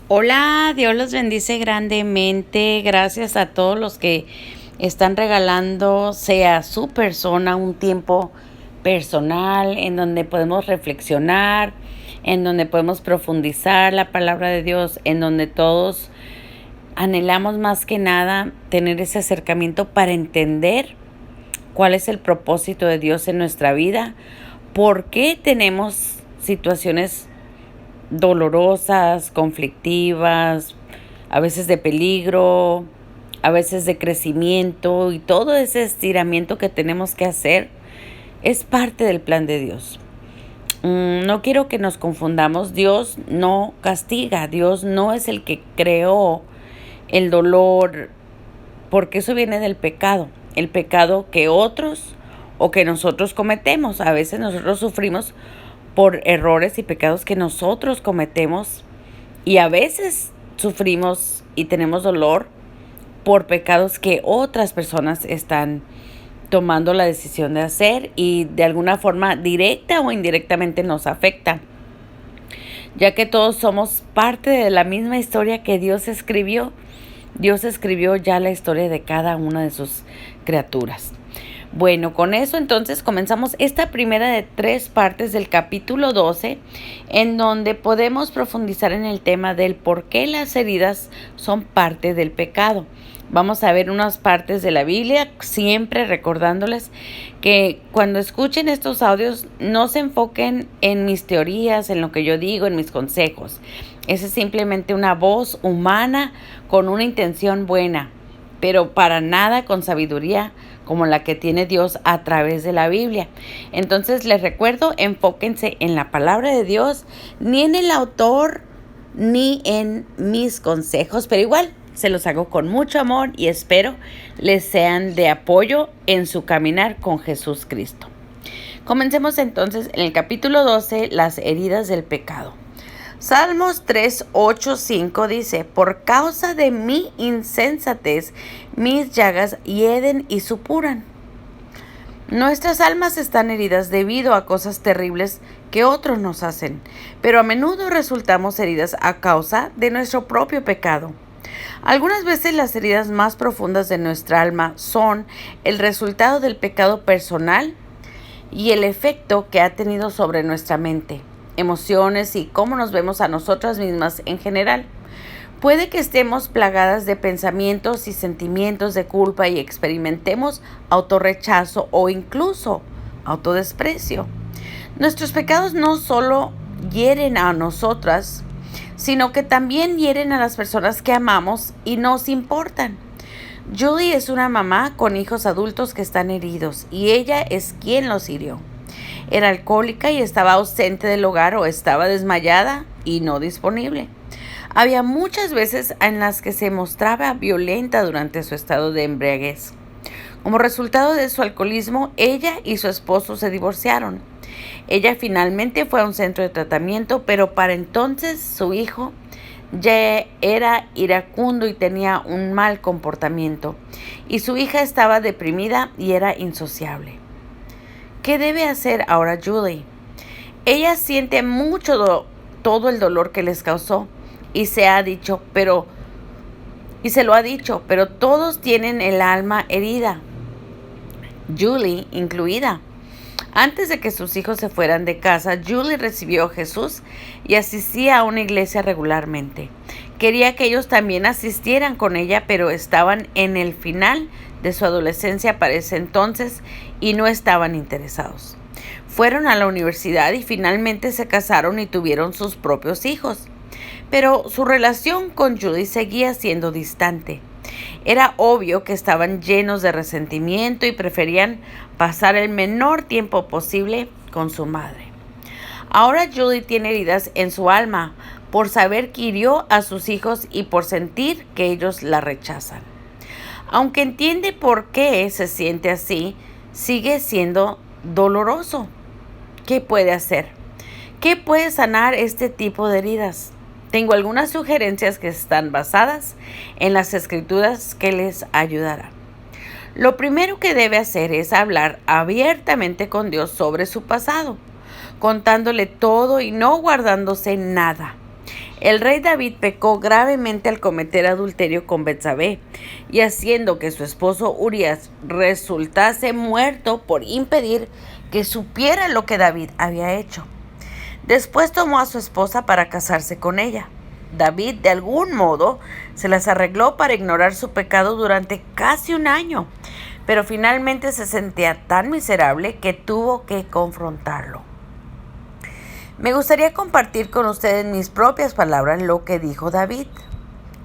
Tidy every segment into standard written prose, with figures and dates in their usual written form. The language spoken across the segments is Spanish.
Hola, Dios los bendice grandemente. Gracias a todos los que están regalando, sea su persona, un tiempo personal en donde podemos reflexionar, en donde podemos profundizar la palabra de Dios, en donde todos anhelamos más que nada tener ese acercamiento para entender cuál es el propósito de Dios en nuestra vida, por qué tenemos situaciones dolorosas, conflictivas, a veces de peligro, a veces de crecimiento, y todo ese estiramiento que tenemos que hacer es parte del plan de Dios. No quiero que nos confundamos. Dios no castiga, Dios no es el que creó el dolor, porque eso viene del pecado, el pecado que otros o que nosotros cometemos. A veces nosotros sufrimos por errores y pecados que nosotros cometemos, y a veces sufrimos y tenemos dolor por pecados que otras personas están tomando la decisión de hacer y de alguna forma directa o indirectamente nos afecta, ya que todos somos parte de la misma historia que Dios escribió. Dios escribió ya la historia de cada una de sus criaturas. Bueno, con eso entonces comenzamos esta primera de 3 partes del capítulo 12, en donde podemos profundizar en el tema del por qué las heridas son parte del pecado. Vamos a ver unas partes de la Biblia, siempre recordándoles que cuando escuchen estos audios no se enfoquen en mis teorías, en lo que yo digo, en mis consejos. Esa es simplemente una voz humana con una intención buena, pero para nada con sabiduría como la que tiene Dios a través de la Biblia. Entonces les recuerdo, enfóquense en la palabra de Dios, ni en el autor, ni en mis consejos, pero igual se los hago con mucho amor y espero les sean de apoyo en su caminar con Jesús Cristo. Comencemos entonces en el capítulo 12, las heridas del pecado. Salmos 3, 8, 5 dice: por causa de mi insensatez, mis llagas hieden y supuran. Nuestras almas están heridas debido a cosas terribles que otros nos hacen, pero a menudo resultamos heridas a causa de nuestro propio pecado. Algunas veces las heridas más profundas de nuestra alma son el resultado del pecado personal y el efecto que ha tenido sobre nuestra mente, emociones y cómo nos vemos a nosotras mismas en general. Puede que estemos plagadas de pensamientos y sentimientos de culpa y experimentemos autorrechazo o incluso autodesprecio. Nuestros pecados no solo hieren a nosotras, sino que también hieren a las personas que amamos y nos importan. Julie es una mamá con hijos adultos que están heridos y ella es quien los hirió. Era alcohólica y estaba ausente del hogar o estaba desmayada y no disponible. Había muchas veces en las que se mostraba violenta durante su estado de embriaguez. Como resultado de su alcoholismo, ella y su esposo se divorciaron. Ella finalmente fue a un centro de tratamiento, pero para entonces su hijo ya era iracundo y tenía un mal comportamiento, y su hija estaba deprimida y era insociable. ¿Qué debe hacer ahora Julie? Ella siente mucho todo el dolor que les causó y se lo ha dicho, pero todos tienen el alma herida, Julie incluida. Antes de que sus hijos se fueran de casa, Julie recibió a Jesús y asistía a una iglesia regularmente. Quería que ellos también asistieran con ella, pero estaban en el final de su adolescencia para ese entonces y no estaban interesados. Fueron a la universidad y finalmente se casaron y tuvieron sus propios hijos. Pero su relación con Julie seguía siendo distante. Era obvio que estaban llenos de resentimiento y preferían pasar el menor tiempo posible con su madre. Ahora Julie tiene heridas en su alma por saber que hirió a sus hijos y por sentir que ellos la rechazan. Aunque entiende por qué se siente así, sigue siendo doloroso. ¿Qué puede hacer? ¿Qué puede sanar este tipo de heridas? Tengo algunas sugerencias que están basadas en las escrituras que les ayudarán. Lo primero que debe hacer es hablar abiertamente con Dios sobre su pasado, contándole todo y no guardándose nada. El rey David pecó gravemente al cometer adulterio con Betsabé y haciendo que su esposo Urías resultase muerto por impedir que supiera lo que David había hecho. Después tomó a su esposa para casarse con ella. David, de algún modo, se las arregló para ignorar su pecado durante casi un año, pero finalmente se sentía tan miserable que tuvo que confrontarlo. Me gustaría compartir con ustedes mis propias palabras lo que dijo David.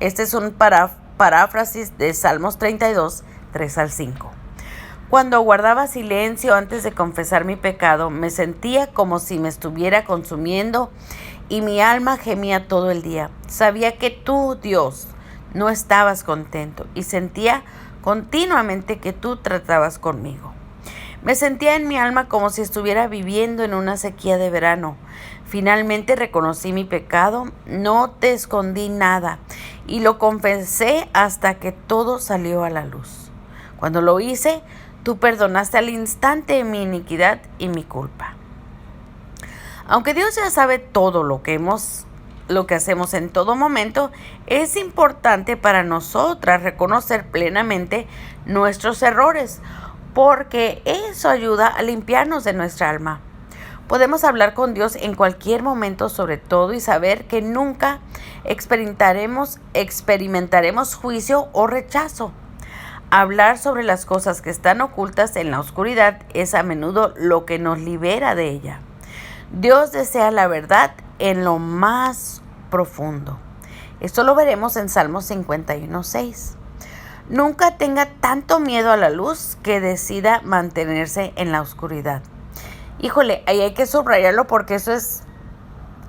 Este es un paráfrasis de Salmos 32, 3 al 5. Cuando guardaba silencio antes de confesar mi pecado, me sentía como si me estuviera consumiendo y mi alma gemía todo el día. Sabía que tú, Dios, no estabas contento y sentía continuamente que tú tratabas conmigo. Me sentía en mi alma como si estuviera viviendo en una sequía de verano. Finalmente reconocí mi pecado, no te escondí nada y lo confesé hasta que todo salió a la luz. Cuando lo hice, tú perdonaste al instante mi iniquidad y mi culpa. Aunque Dios ya sabe todo lo que hacemos en todo momento, es importante para nosotras reconocer plenamente nuestros errores, porque eso ayuda a limpiarnos de nuestra alma. Podemos hablar con Dios en cualquier momento sobre todo y saber que nunca experimentaremos juicio o rechazo. Hablar sobre las cosas que están ocultas en la oscuridad es a menudo lo que nos libera de ella. Dios desea la verdad en lo más profundo. Esto lo veremos en Salmos 51:6. Nunca tenga tanto miedo a la luz que decida mantenerse en la oscuridad. Híjole, ahí hay que subrayarlo porque eso es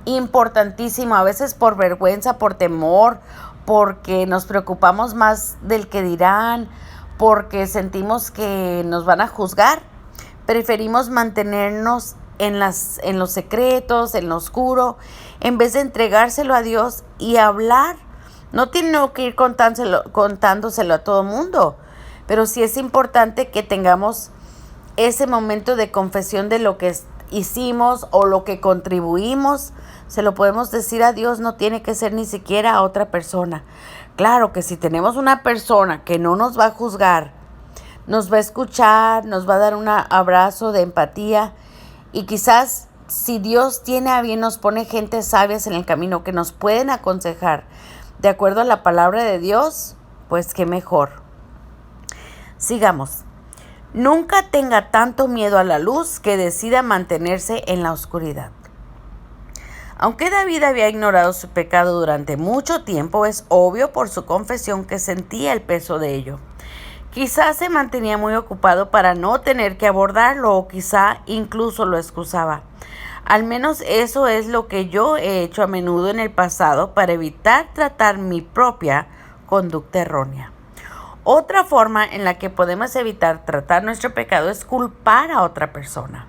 importantísimo. A veces por vergüenza, por temor, porque nos preocupamos más del que dirán, porque sentimos que nos van a juzgar. Preferimos mantenernos en los secretos, en lo oscuro, en vez de entregárselo a Dios y hablar. No tiene que ir contándoselo a todo mundo, pero sí es importante que tengamos ese momento de confesión de lo que hicimos o lo que contribuimos. Se lo podemos decir a Dios, no tiene que ser ni siquiera a otra persona. Claro que si tenemos una persona que no nos va a juzgar, nos va a escuchar, nos va a dar un abrazo de empatía y quizás si Dios tiene a bien nos pone gente sabias en el camino que nos pueden aconsejar de acuerdo a la palabra de Dios, pues qué mejor. Sigamos. Nunca tenga tanto miedo a la luz que decida mantenerse en la oscuridad. Aunque David había ignorado su pecado durante mucho tiempo, es obvio por su confesión que sentía el peso de ello. Quizás se mantenía muy ocupado para no tener que abordarlo o quizá incluso lo excusaba. Al menos eso es lo que yo he hecho a menudo en el pasado para evitar tratar mi propia conducta errónea. Otra forma en la que podemos evitar tratar nuestro pecado es culpar a otra persona.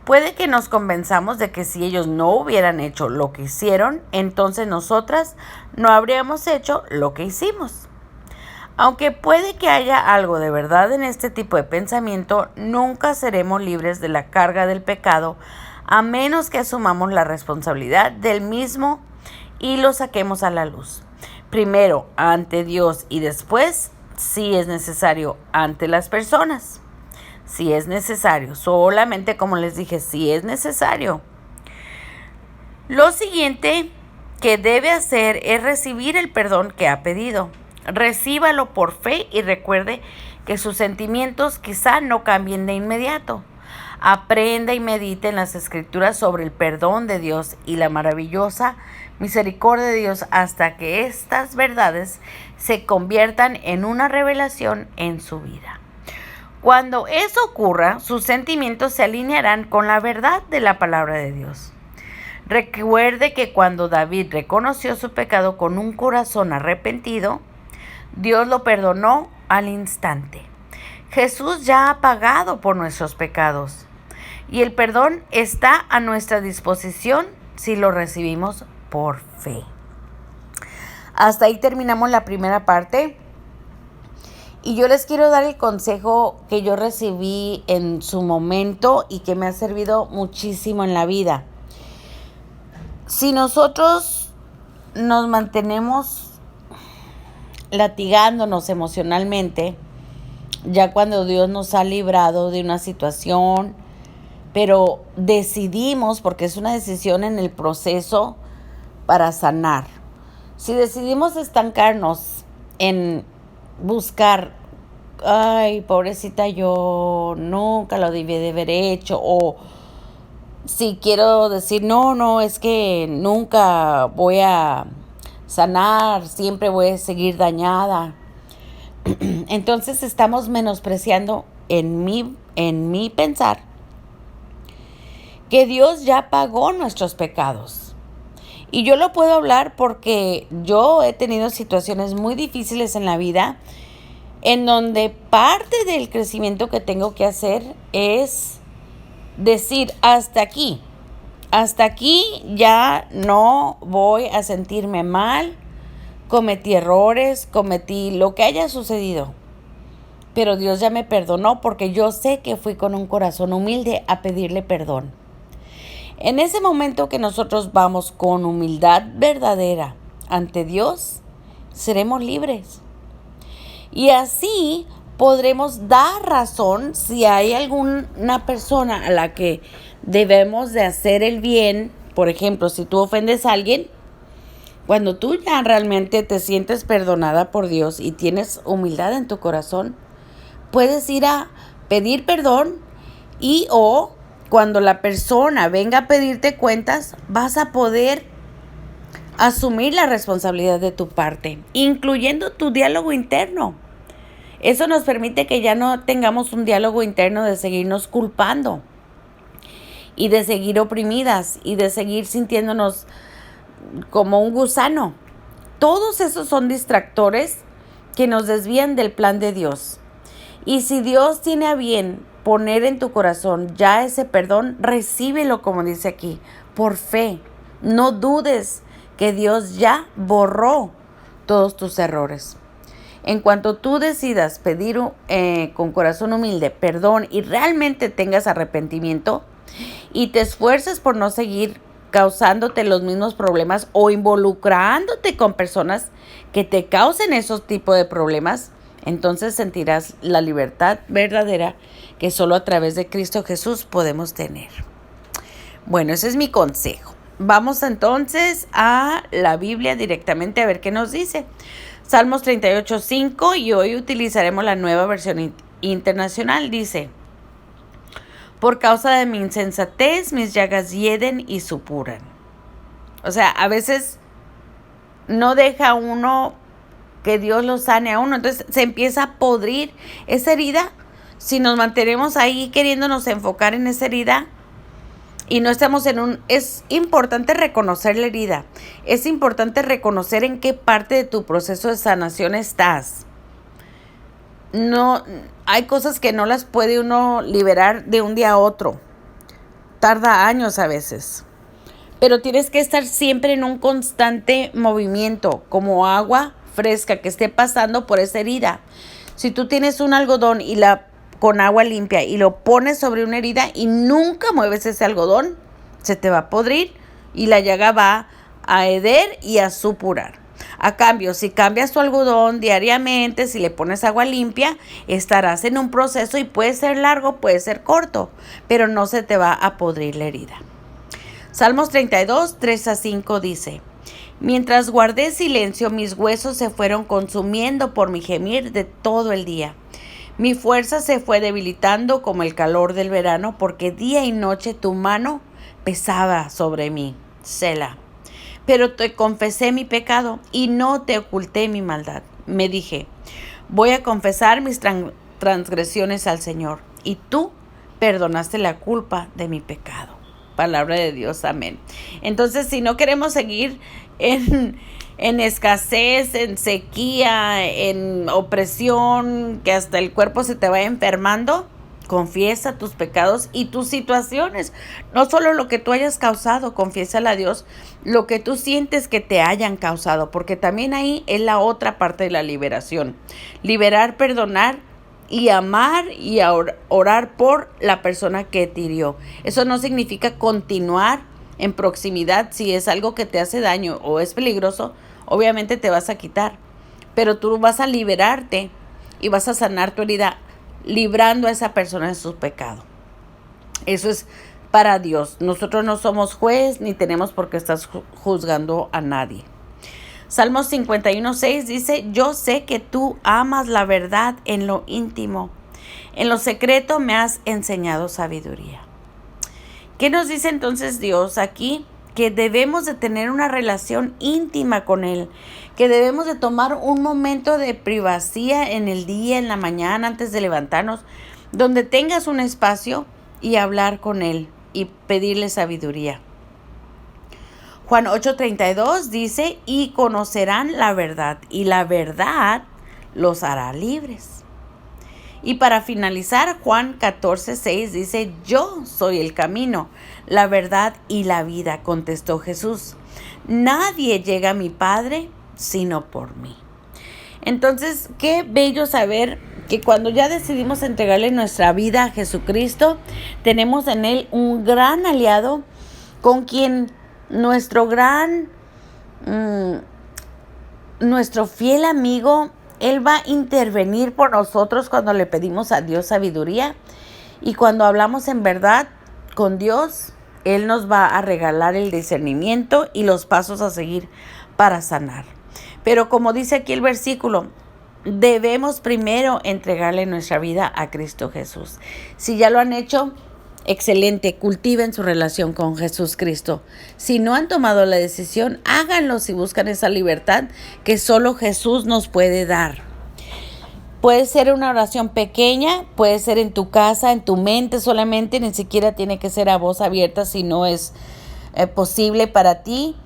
Puede que nos convenzamos de que si ellos no hubieran hecho lo que hicieron, entonces nosotras no habríamos hecho lo que hicimos. Aunque puede que haya algo de verdad en este tipo de pensamiento, nunca seremos libres de la carga del pecado a menos que asumamos la responsabilidad del mismo y lo saquemos a la luz. Primero ante Dios y después, si es necesario, ante las personas. Si es necesario, solamente como les dije, si es necesario. Lo siguiente que debe hacer es recibir el perdón que ha pedido. Recíbalo por fe y recuerde que sus sentimientos quizá no cambien de inmediato. Aprenda y medite en las escrituras sobre el perdón de Dios y la maravillosa misericordia de Dios hasta que estas verdades se conviertan en una revelación en su vida. Cuando eso ocurra, sus sentimientos se alinearán con la verdad de la palabra de Dios. Recuerde que cuando David reconoció su pecado con un corazón arrepentido, Dios lo perdonó al instante. Jesús ya ha pagado por nuestros pecados y el perdón está a nuestra disposición si lo recibimos por fe. Hasta ahí terminamos la primera parte. Y yo les quiero dar el consejo que yo recibí en su momento y que me ha servido muchísimo en la vida. Si nosotros nos mantenemos latigándonos emocionalmente, ya cuando Dios nos ha librado de una situación, pero decidimos, porque es una decisión en el proceso para sanar. Si decidimos estancarnos en buscar, ay, pobrecita yo, nunca lo debí de haber hecho, o si quiero decir, no, es que nunca voy a sanar, siempre voy a seguir dañada. Entonces estamos menospreciando en mi pensar que Dios ya pagó nuestros pecados. Y yo lo puedo hablar porque yo he tenido situaciones muy difíciles en la vida en donde parte del crecimiento que tengo que hacer es decir, hasta aquí ya no voy a sentirme mal, cometí errores, cometí lo que haya sucedido, pero Dios ya me perdonó porque yo sé que fui con un corazón humilde a pedirle perdón. En ese momento que nosotros vamos con humildad verdadera ante Dios, seremos libres. Y así podremos dar razón si hay alguna persona a la que debemos de hacer el bien. Por ejemplo, si tú ofendes a alguien, cuando tú ya realmente te sientes perdonada por Dios y tienes humildad en tu corazón, puedes ir a pedir perdón y o cuando la persona venga a pedirte cuentas, vas a poder asumir la responsabilidad de tu parte, incluyendo tu diálogo interno. Eso nos permite que ya no tengamos un diálogo interno de seguirnos culpando y de seguir oprimidas y de seguir sintiéndonos como un gusano. Todos esos son distractores que nos desvían del plan de Dios. Y si Dios tiene a bien poner en tu corazón ya ese perdón, recíbelo como dice aquí, por fe. No dudes que Dios ya borró todos tus errores. En cuanto tú decidas pedir con corazón humilde perdón y realmente tengas arrepentimiento y te esfuerces por no seguir causándote los mismos problemas o involucrándote con personas que te causen esos tipos de problemas, entonces sentirás la libertad verdadera que solo a través de Cristo Jesús podemos tener. Bueno, ese es mi consejo. Vamos entonces a la Biblia directamente a ver qué nos dice. Salmos 38:5 y hoy utilizaremos la nueva versión internacional. Dice: por causa de mi insensatez, mis llagas hieden y supuran. O sea, a veces no deja uno que Dios lo sane a uno. Entonces se empieza a podrir esa herida. Si nos mantenemos ahí queriéndonos enfocar en esa herida y no estamos es importante reconocer la herida. Es importante reconocer en qué parte de tu proceso de sanación estás. No, hay cosas que no las puede uno liberar de un día a otro. Tarda años a veces. Pero tienes que estar siempre en un constante movimiento, como agua fresca que esté pasando por esa herida. Si tú tienes un algodón con agua limpia y lo pones sobre una herida y nunca mueves ese algodón, se te va a podrir y la llaga va a heder y a supurar. A cambio, si cambias tu algodón diariamente, si le pones agua limpia, estarás en un proceso y puede ser largo, puede ser corto, pero no se te va a podrir la herida. Salmos 32, 3-5 dice: mientras guardé silencio, mis huesos se fueron consumiendo por mi gemir de todo el día. Mi fuerza se fue debilitando como el calor del verano, porque día y noche tu mano pesaba sobre mí. Selah. Pero te confesé mi pecado y no te oculté mi maldad. Me dije: voy a confesar mis transgresiones al Señor, y tú perdonaste la culpa de mi pecado. Palabra de Dios, amén. Entonces, si no queremos seguir en escasez, en sequía, en opresión, que hasta el cuerpo se te va enfermando, confiesa tus pecados y tus situaciones. No solo lo que tú hayas causado, confiésale a Dios lo que tú sientes que te hayan causado, porque también ahí es la otra parte de la liberación. Liberar, perdonar y amar y orar por la persona que te hirió. Eso no significa continuar en proximidad, si es algo que te hace daño o es peligroso, obviamente te vas a quitar. Pero tú vas a liberarte y vas a sanar tu herida librando a esa persona de su pecado. Eso es para Dios. Nosotros no somos juez ni tenemos por qué estar juzgando a nadie. Salmos 51:6 dice: yo sé que tú amas la verdad en lo íntimo. En lo secreto me has enseñado sabiduría. ¿Qué nos dice entonces Dios aquí? Que debemos de tener una relación íntima con Él, que debemos de tomar un momento de privacidad en el día, en la mañana, antes de levantarnos, donde tengas un espacio y hablar con Él y pedirle sabiduría. Juan 8:32 dice: y conocerán la verdad, y la verdad los hará libres. Y para finalizar, Juan 14:6 dice: yo soy el camino, la verdad y la vida, contestó Jesús. Nadie llega a mi Padre sino por mí. Entonces, qué bello saber que cuando ya decidimos entregarle nuestra vida a Jesucristo, tenemos en Él un gran aliado con quien nuestro fiel amigo, Él va a intervenir por nosotros cuando le pedimos a Dios sabiduría. Y cuando hablamos en verdad con Dios, Él nos va a regalar el discernimiento y los pasos a seguir para sanar. Pero como dice aquí el versículo, debemos primero entregarle nuestra vida a Cristo Jesús. Si ya lo han hecho, excelente, cultiven su relación con Jesús Cristo. Si no han tomado la decisión, háganlo si buscan esa libertad que solo Jesús nos puede dar. Puede ser una oración pequeña, puede ser en tu casa, en tu mente solamente, ni siquiera tiene que ser a voz abierta si no es posible para ti.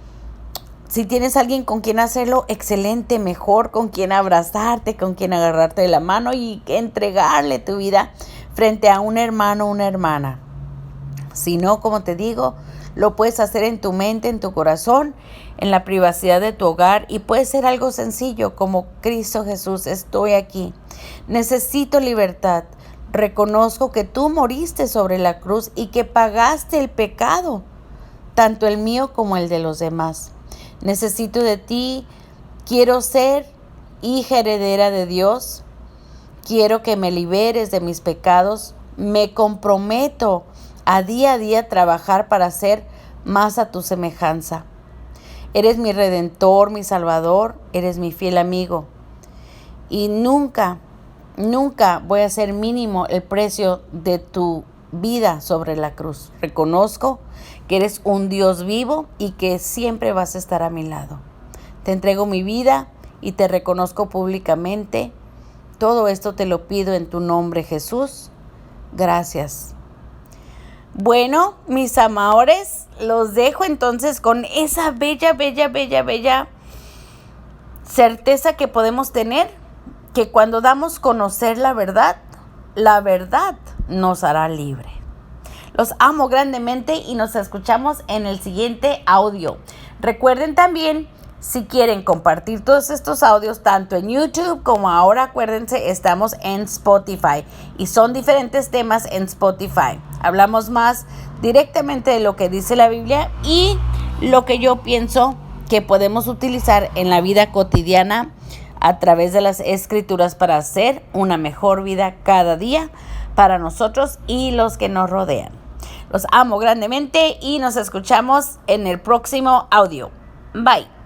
Si tienes alguien con quien hacerlo, excelente, mejor con quien abrazarte, con quien agarrarte de la mano y entregarle tu vida frente a un hermano o una hermana. Si no, como te digo, lo puedes hacer en tu mente, en tu corazón, en la privacidad de tu hogar, y puede ser algo sencillo como: Cristo Jesús, estoy aquí. Necesito libertad. Reconozco que tú moriste sobre la cruz y que pagaste el pecado, tanto el mío como el de los demás. Necesito de ti. Quiero ser hija heredera de Dios. Quiero que me liberes de mis pecados. Me comprometo a día trabajar para ser más a tu semejanza. Eres mi redentor, mi salvador, eres mi fiel amigo. Y nunca voy a hacer mínimo el precio de tu vida sobre la cruz. Reconozco que eres un Dios vivo y que siempre vas a estar a mi lado. Te entrego mi vida y te reconozco públicamente. Todo esto te lo pido en tu nombre, Jesús. Gracias. Bueno, mis amores, los dejo entonces con esa bella certeza que podemos tener, que cuando damos a conocer la verdad nos hará libre. Los amo grandemente y nos escuchamos en el siguiente audio. Recuerden también, si quieren compartir todos estos audios, tanto en YouTube como ahora, acuérdense, estamos en Spotify. Y son diferentes temas en Spotify. Hablamos más directamente de lo que dice la Biblia y lo que yo pienso que podemos utilizar en la vida cotidiana a través de las Escrituras para hacer una mejor vida cada día para nosotros y los que nos rodean. Los amo grandemente y nos escuchamos en el próximo audio. Bye.